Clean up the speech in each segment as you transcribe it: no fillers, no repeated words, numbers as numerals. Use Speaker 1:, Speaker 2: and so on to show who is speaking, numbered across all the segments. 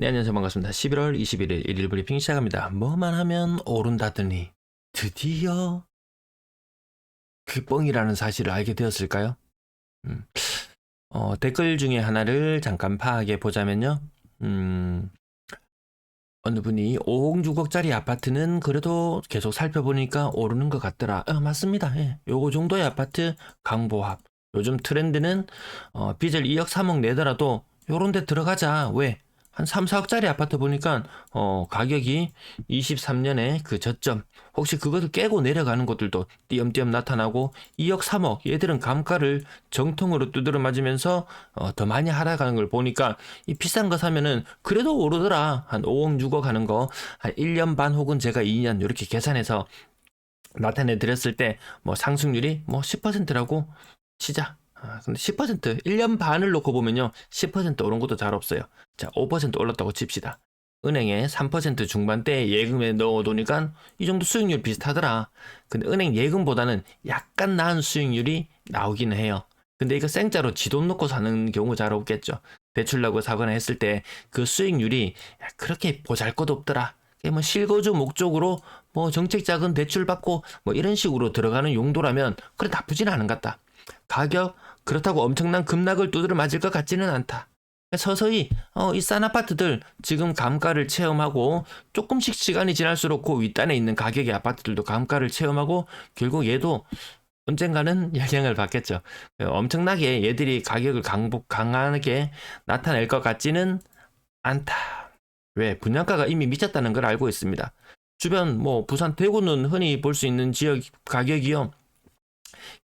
Speaker 1: 네, 안녕하세요. 반갑습니다. 11월 21일 일일 브리핑 시작합니다. 뭐만 하면 오른다더니 드디어 그 뻥이라는 사실을 알게 되었을까요? 음, 댓글 중에 하나를 잠깐 파악해 보자면요. 어느 분이 5억 6억짜리 아파트는 그래도 계속 살펴보니까 오르는 것 같더라. 맞습니다. 예, 요거 정도의 아파트 강보합. 요즘 트렌드는 빚을 2억 3억 내더라도 요런 데 들어가자. 왜? 한 3, 4억짜리 아파트 보니까 가격이 23년에 그 저점 혹시 그것을 깨고 내려가는 것들도 띄엄띄엄 나타나고 2억 3억 얘들은 감가를 정통으로 두드려 맞으면서 더 많이 하락하는 걸 보니까 이 비싼 거 사면은 그래도 오르더라. 한 5억 6억 하는 거 한 1년 반 혹은 제가 2년 이렇게 계산해서 나타내 드렸을 때 뭐 상승률이 뭐 10%라고 치자. 근데 10% 1년 반을 놓고 보면요 10% 오른 것도 잘 없어요. 자, 5% 올랐다고 칩시다. 은행에 3% 중반대 예금에 넣어두니까 이 정도 수익률 비슷하더라. 근데 은행 예금보다는 약간 나은 수익률이 나오기는 해요. 근데 이거 생짜로 지돈 놓고 사는 경우 잘 없겠죠. 대출 나고 사거나 했을 때 그 수익률이 그렇게 보잘것 없더라. 뭐 실거주 목적으로 뭐 정책 자금 대출 받고 뭐 이런 식으로 들어가는 용도라면 그래 나쁘진 않은 것 같다. 가격 그렇다고 엄청난 급락을 두드려 맞을 것 같지는 않다. 서서히 이 싼 아파트들 지금 감가를 체험하고 조금씩 시간이 지날수록 그 윗단에 있는 가격의 아파트들도 감가를 체험하고 결국 얘도 언젠가는 영향을 받겠죠. 엄청나게 얘들이 가격을 강하게 나타낼 것 같지는 않다. 왜? 분양가가 이미 미쳤다는 걸 알고 있습니다. 주변 뭐 부산 대구는 흔히 볼 수 있는 지역 가격이요.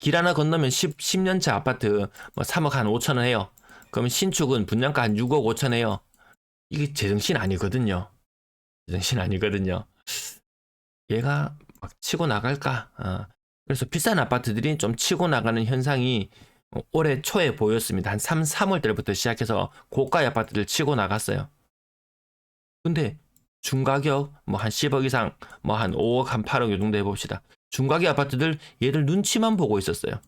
Speaker 1: 길 하나 건너면 10년차 아파트 뭐 3억 한 5천 원 해요. 그러면 신축은 분양가 한 6억 5천 해요. 이게 제정신 아니거든요. 제정신 아니거든요. 얘가 막 치고 나갈까? 그래서 비싼 아파트들이 좀 치고 나가는 현상이 올해 초에 보였습니다. 한 3월 달부터 시작해서 고가 아파트들 치고 나갔어요. 근데 중가격 뭐 한 10억 이상 뭐 한 5억 한 8억 요 정도 해봅시다. 중가격 아파트들 얘들 눈치만 보고 있었어요.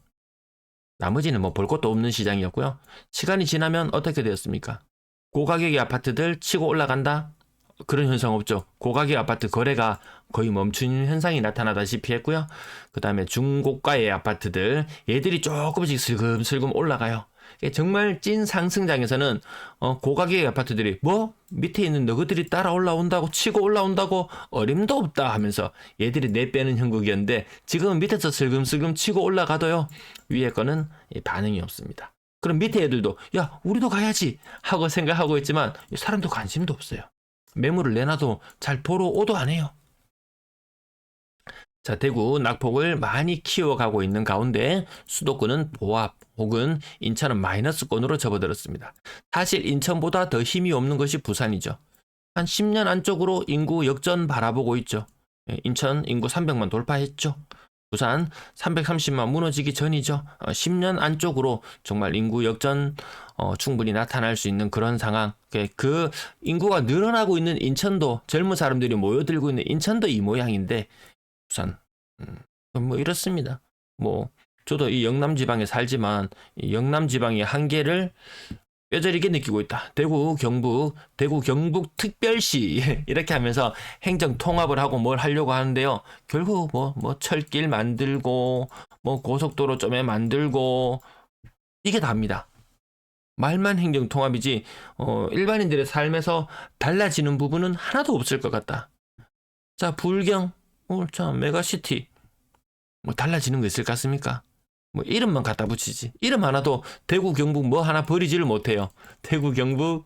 Speaker 1: 나머지는 뭐 볼 것도 없는 시장이었고요. 시간이 지나면 어떻게 되었습니까? 고가격의 아파트들 치고 올라간다? 그런 현상 없죠. 고가격 아파트 거래가 거의 멈춘 현상이 나타나다시피 했고요. 그 다음에 중고가의 아파트들 얘들이 조금씩 슬금슬금 올라가요. 정말 찐 상승장에서는 고가격의 아파트들이 뭐 밑에 있는 너희들이 따라 올라온다고 치고 올라온다고 어림도 없다 하면서 얘들이 내빼는 형국이었는데 지금은 밑에서 슬금슬금 치고 올라가도요 위에 거는 반응이 없습니다. 그럼 밑에 애들도 야 우리도 가야지 하고 생각하고 있지만 사람도 관심도 없어요. 매물을 내놔도 잘 보러 오도 안 해요. 자, 대구 낙폭을 많이 키워가고 있는 가운데 수도권은 보합 혹은 인천은 마이너스권으로 접어들었습니다. 사실 인천보다 더 힘이 없는 것이 부산이죠. 한 10년 안쪽으로 인구 역전 바라보고 있죠. 인천 인구 300만 돌파했죠. 부산 330만 무너지기 전이죠. 10년 안쪽으로 정말 인구 역전 충분히 나타날 수 있는 그런 상황. 그 인구가 늘어나고 있는 인천도 젊은 사람들이 모여들고 있는 인천도 이 모양인데 부산 뭐 이렇습니다. 뭐 저도 이 영남 지방에 살지만 이 영남 지방의 한계를 뼈저리게 느끼고 있다. 대구, 경북, 대구, 경북 특별시 이렇게 하면서 행정 통합을 하고 뭘 하려고 하는데요. 결국 뭐 철길 만들고 뭐 고속도로 좀에 만들고 이게 답니다. 말만 행정 통합이지 일반인들의 삶에서 달라지는 부분은 하나도 없을 것 같다. 자, 불경, 자 메가시티 뭐 달라지는 거 있을 것 같습니까? 뭐 이름만 갖다 붙이지. 이름 하나도 대구 경북 뭐 하나 버리지를 못해요. 대구 경북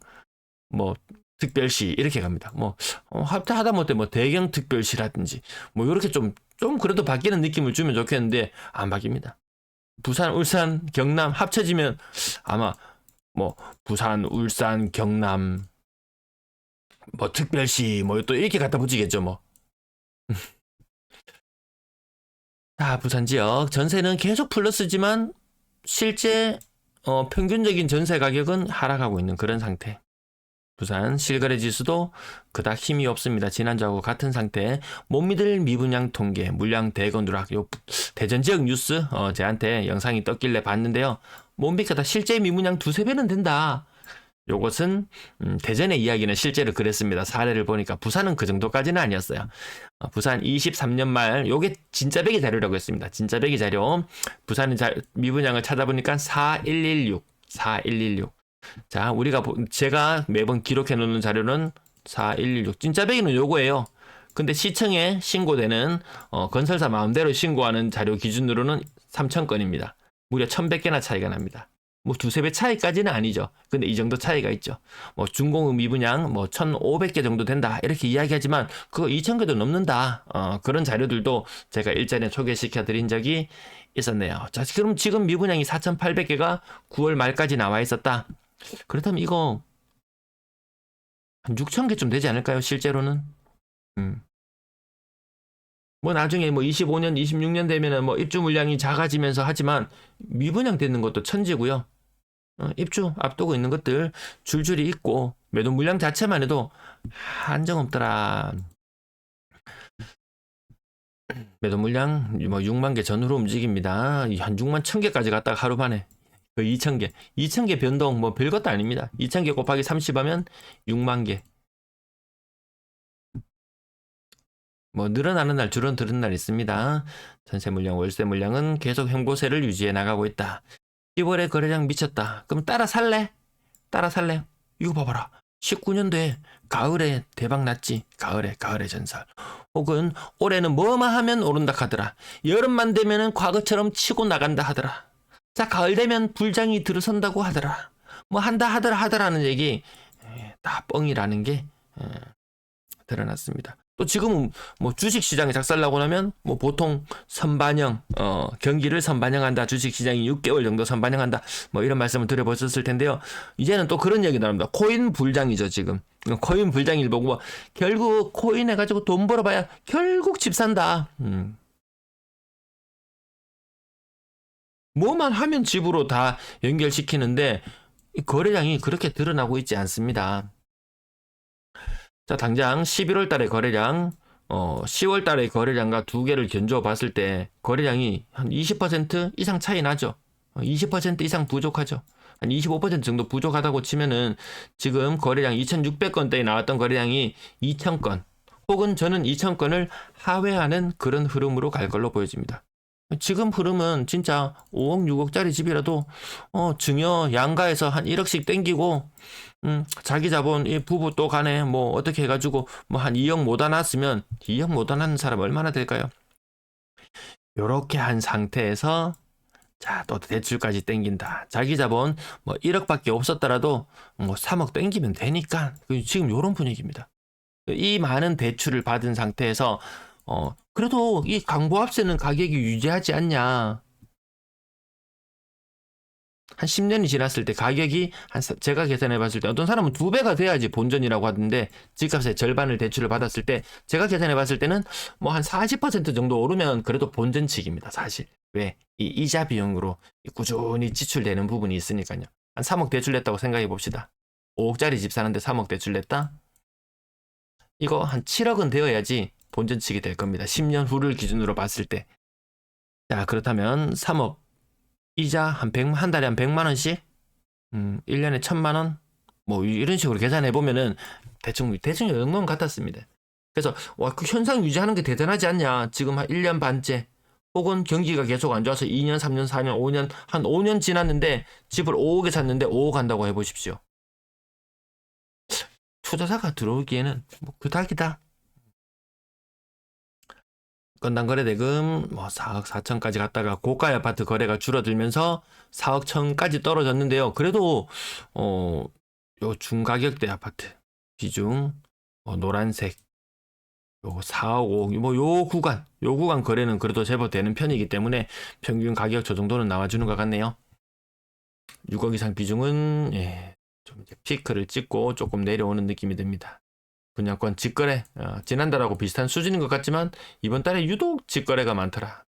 Speaker 1: 뭐 특별시 이렇게 갑니다. 뭐 하다 못해 뭐 대경 특별시라든지 뭐 이렇게 좀 그래도 바뀌는 느낌을 주면 좋겠는데 안 바뀝니다. 부산, 울산, 경남 합쳐지면 아마 뭐 부산, 울산, 경남 뭐 특별시 뭐 또 이렇게 갖다 붙이겠죠 뭐. 자, 부산 지역 전세는 계속 플러스지만 실제 평균적인 전세 가격은 하락하고 있는 그런 상태. 부산 실거래 지수도 그닥 힘이 없습니다. 지난주하고 같은 상태. 못 믿을 미분양 통계, 물량 대거 누락. 요 대전 지역 뉴스 제한테 영상이 떴길래 봤는데요. 못 믿겠다. 실제 미분양 두세 배는 된다. 요것은 대전의 이야기는 실제로 그랬습니다. 사례를 보니까 부산은 그 정도까지는 아니었어요. 부산 23년 말 요게 진짜배기 자료라고 했습니다. 진짜배기 자료. 부산의 미분양을 찾아보니까 4116. 자, 제가 매번 기록해 놓는 자료는 4116. 진짜배기는 요거예요. 근데 시청에 신고되는 건설사 마음대로 신고하는 자료 기준으로는 3,000건입니다. 무려 1,100개나 차이가 납니다. 뭐 두세 배 차이까지는 아니죠. 근데 이 정도 차이가 있죠. 뭐 준공업 미분양 뭐 1,500개 정도 된다 이렇게 이야기하지만 그거 2,000개도 넘는다. 그런 자료들도 제가 일전에 소개시켜 드린 적이 있었네요. 자, 그럼 지금 미분양이 4,800개가 9월 말까지 나와 있었다. 그렇다면 이거 한 6,000개쯤 되지 않을까요? 실제로는. 뭐 나중에 뭐 25년, 26년 되면은 뭐 입주 물량이 작아지면서 하지만 미분양 되는 것도 천지고요. 입주 앞두고 있는 것들 줄줄이 있고 매도 물량 자체만 해도 한정 없더라. 매도 물량 뭐 6만 개 전후로 움직입니다. 한 6만 1,000개까지 갔다가 하루 만에 그 2,000개. 2,000개 변동 뭐 별것도 아닙니다. 2,000개 곱하기 30 하면 6만 개. 뭐 늘어나는 날 줄어드는 날 있습니다. 전세 물량, 월세 물량은 계속 횡보세를 유지해 나가고 있다. 10월에 거래량 미쳤다. 그럼 따라 살래? 이거 봐봐라. 19년도에 가을에 대박 났지. 가을에 전설. 혹은 올해는 뭐만 하면 오른다 하더라. 여름만 되면은 과거처럼 치고 나간다 하더라. 자, 가을 되면 불장이 들어선다고 하더라. 뭐 한다 하더라는 얘기 다 뻥이라는 게 드러났습니다. 또 지금은 뭐 주식 시장이 작살나고 나면 뭐 보통 선반영 경기를 선반영한다. 주식 시장이 6개월 정도 선반영한다. 뭐 이런 말씀을 드려보셨을 텐데요. 이제는 또 그런 얘기 나옵니다. 코인 불장이죠, 지금. 코인 불장일 보고 뭐 결국 코인 해가지고 돈 벌어봐야 결국 집 산다. 뭐만 하면 집으로 다 연결시키는데 거래량이 그렇게 드러나고 있지 않습니다. 자, 당장 11월 달의 거래량, 10월 달의 거래량과 두 개를 견주어 봤을 때 거래량이 한 20% 이상 차이 나죠. 20% 이상 부족하죠. 한 25% 정도 부족하다고 치면은 지금 거래량 2,600건대에 나왔던 거래량이 2,000건, 혹은 저는 2,000건을 하회하는 그런 흐름으로 갈 걸로 보여집니다. 지금 흐름은 진짜 5억, 6억짜리 집이라도 증여 양가에서 한 1억씩 땡기고 자기 자본 이 부부 또 간에 뭐 어떻게 해가지고 뭐 한 2억 못 안았으면 2억 못 안하는 사람 얼마나 될까요? 요렇게 한 상태에서 자, 또 대출까지 땡긴다. 자기 자본 뭐 1억밖에 없었더라도 뭐 3억 땡기면 되니까 지금 요런 분위기입니다. 이 많은 대출을 받은 상태에서 그래도 이 강보합세는 가격이 유지하지 않냐. 한 10년이 지났을 때 가격이 제가 계산해 봤을 때 어떤 사람은 2배가 돼야지 본전이라고 하던데 집값의 절반을 대출을 받았을 때 제가 계산해 봤을 때는 뭐 한 40% 정도 오르면 그래도 본전치기입니다. 사실. 왜? 이 이자 비용으로 꾸준히 지출되는 부분이 있으니까요. 한 3억 대출 냈다고 생각해 봅시다. 5억짜리 집 사는데 3억 대출 냈다? 이거 한 7억은 되어야지 본전치기 될 겁니다. 10년 후를 기준으로 봤을 때. 자, 그렇다면 3억 이자 한 달에 한 100만 원씩 1년에 1,000만 원 뭐 이런 식으로 계산해 보면은 대충 연금 같았습니다. 그래서 와, 그 현상 유지하는 게 대단하지 않냐. 지금 한 1년 반째 혹은 경기가 계속 안 좋아서 2년, 3년, 4년, 5년 한 5년 지났는데 집을 5억에 샀는데 5억 한다고 해 보십시오. 투자자가 들어오기에는 뭐 그닥이다. 건당 거래 대금 뭐 4억 4천까지 갔다가 고가 아파트 거래가 줄어들면서 4억 1천까지 떨어졌는데요. 그래도 요 중가격대 아파트 비중 노란색 요 4억 5억 뭐 요 구간 거래는 그래도 제법 되는 편이기 때문에 평균 가격 저 정도는 나와주는 것 같네요. 6억 이상 비중은 좀 이제 피크를 찍고 조금 내려오는 느낌이 듭니다. 분양권 직거래 지난달하고 비슷한 수준인 것 같지만 이번 달에 유독 직거래가 많더라.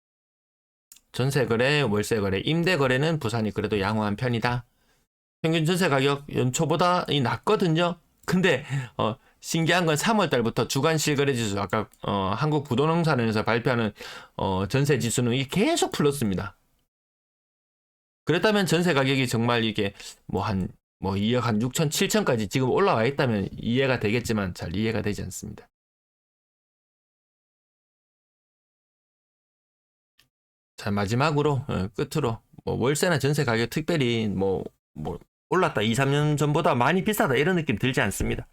Speaker 1: 전세거래, 월세거래, 임대거래는 부산이 그래도 양호한 편이다. 평균 전세 가격 연초보다 낮거든요. 근데 신기한 건 3월 달부터 주간 실거래 지수 아까 한국부동산원에서 발표하는 전세 지수는 이게 계속 플러스입니다. 그렇다면 전세 가격이 정말 이게 뭐 한 뭐 2억 한 6천, 7천까지 지금 올라와 있다면 이해가 되겠지만 잘 이해가 되지 않습니다. 자, 마지막으로 끝으로 뭐 월세나 전세 가격 특별히 뭐 올랐다 2, 3년 전보다 많이 비싸다 이런 느낌 들지 않습니다.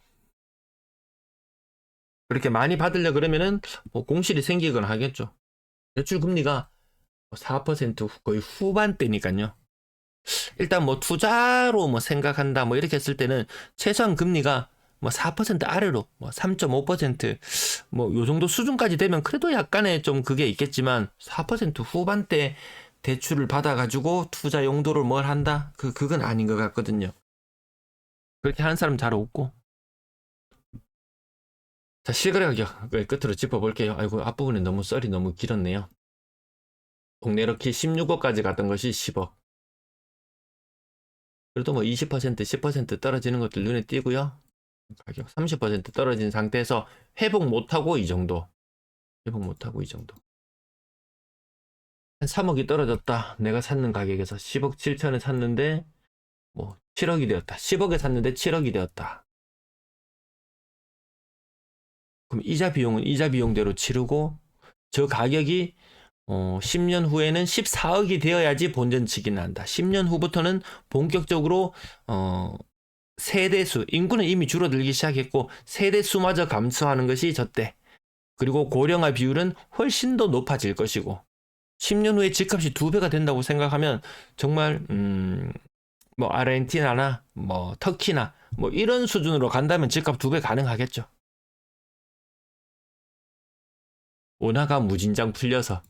Speaker 1: 그렇게 많이 받으려 그러면은 뭐 공실이 생기거나 하겠죠. 대출 금리가 4% 거의 후반대니까요. 일단 뭐 투자로 뭐 생각한다 뭐 이렇게 했을 때는 최소한 금리가 뭐 4% 아래로 뭐 3.5%뭐 요 정도 수준까지 되면 그래도 약간의 좀 그게 있겠지만 4% 후반대 대출을 받아가지고 투자 용도를 뭘 한다? 그건 아닌 것 같거든요. 그렇게 하는 사람 잘 없고. 자, 실거래 가격을 끝으로 짚어볼게요. 아이고, 앞부분에 너무 썰이 너무 길었네요. 동네 럭키 16억까지 갔던 것이 10억. 그래도 뭐 20%, 10% 떨어지는 것들 눈에 띄고요. 가격 30% 떨어진 상태에서 회복 못하고 이 정도. 회복 못하고 이 정도. 한 3억이 떨어졌다. 내가 샀는 가격에서 10억 7천에 샀는데 뭐 7억이 되었다. 10억에 샀는데 7억이 되었다. 그럼 이자 비용은 이자 비용대로 치르고 저 가격이 10년 후에는 14억이 되어야지 본전치기 난다. 10년 후부터는 본격적으로 세대수, 인구는 이미 줄어들기 시작했고 세대수마저 감소하는 것이 저때. 그리고 고령화 비율은 훨씬 더 높아질 것이고 10년 후에 집값이 2배가 된다고 생각하면 정말 뭐 아르헨티나나 뭐 터키나 뭐 이런 수준으로 간다면 집값 2배 가능하겠죠. 원화가 무진장 풀려서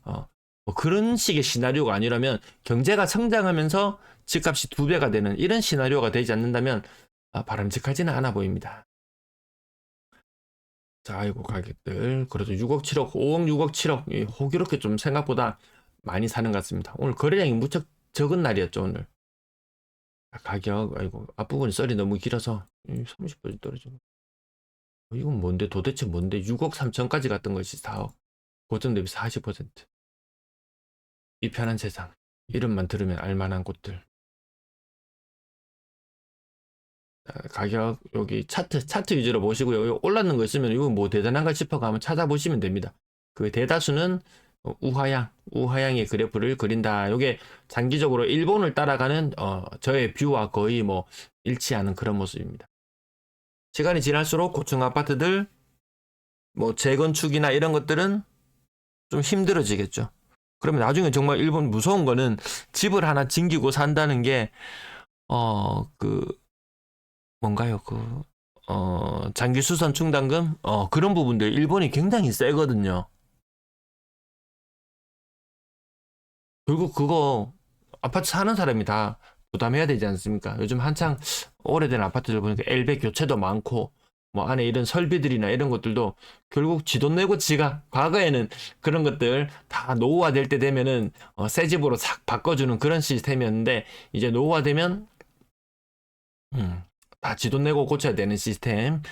Speaker 1: 뭐 그런 식의 시나리오가 아니라면 경제가 성장하면서 집값이 2배가 되는 이런 시나리오가 되지 않는다면 바람직하지는 않아 보입니다. 자, 아이고 가격들 그래도 6억 7억 5억 6억 7억 호기롭게 좀 생각보다 많이 사는 것 같습니다. 오늘 거래량이 무척 적은 날이었죠. 오늘 가격 아이고 앞부분이 썰이 너무 길어서 30% 떨어지고 이건 뭔데 도대체 뭔데 6억 3천까지 갔던 것이 4억 고점 대비 40%. 이 편한 세상. 이름만 들으면 알만한 곳들. 가격 여기 차트 위주로 보시고요. 여기 올랐는 거 있으면 이거 뭐 대단한가 싶어가 한번 찾아보시면 됩니다. 그 대다수는 우하향의 그래프를 그린다. 이게 장기적으로 일본을 따라가는 저의 뷰와 거의 뭐 일치하는 그런 모습입니다. 시간이 지날수록 고층 아파트들 뭐 재건축이나 이런 것들은 좀 힘들어지겠죠. 그러면 나중에 정말 일본 무서운 거는 집을 하나 짓기고 산다는 게, 뭔가요? 장기수선 충당금? 그런 부분들 일본이 굉장히 세거든요. 결국 그거 아파트 사는 사람이 다 부담해야 되지 않습니까? 요즘 한창 오래된 아파트들 보니까 엘베 교체도 많고, 뭐 안에 이런 설비들이나 이런 것들도 결국 지 돈 내고 지가 과거에는 그런 것들 다 노후화될 때 되면은 새 집으로 싹 바꿔주는 그런 시스템이었는데 이제 노후화되면 다 지 돈 내고 고쳐야 되는 시스템.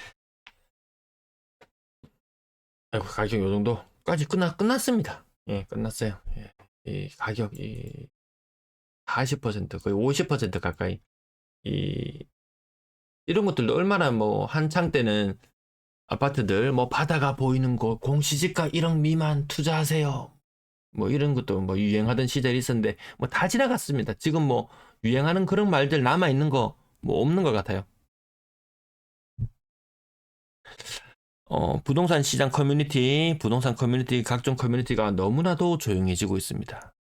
Speaker 1: 아이고 가격 요 정도까지 끝났습니다. 예, 끝났어요. 예, 이 가격이 40% 거의 50% 가까이 이런 것들도 얼마나 뭐 한창 때는 아파트들 뭐 바다가 보이는 곳 공시지가 1억 미만 투자하세요. 뭐 이런 것도 뭐 유행하던 시절이 있었는데 뭐 다 지나갔습니다. 지금 뭐 유행하는 그런 말들 남아 있는 거 뭐 없는 것 같아요. 부동산 시장 커뮤니티, 부동산 커뮤니티, 각종 커뮤니티가 너무나도 조용해지고 있습니다.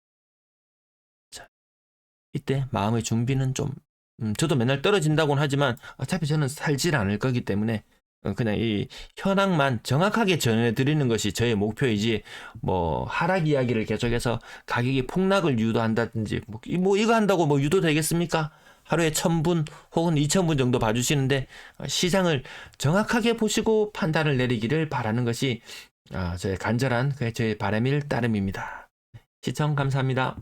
Speaker 1: 자, 이때 마음의 준비는 좀 저도 맨날 떨어진다고는 하지만 어차피 저는 살질 않을 거기 때문에 그냥 이 현황만 정확하게 전해드리는 것이 저의 목표이지 뭐 하락 이야기를 계속해서 가격이 폭락을 유도한다든지 뭐 이거 한다고 뭐 유도되겠습니까? 하루에 1000분 혹은 2000분 정도 봐주시는데 시장을 정확하게 보시고 판단을 내리기를 바라는 것이 저의 간절한 저의 바람일 따름입니다. 시청 감사합니다.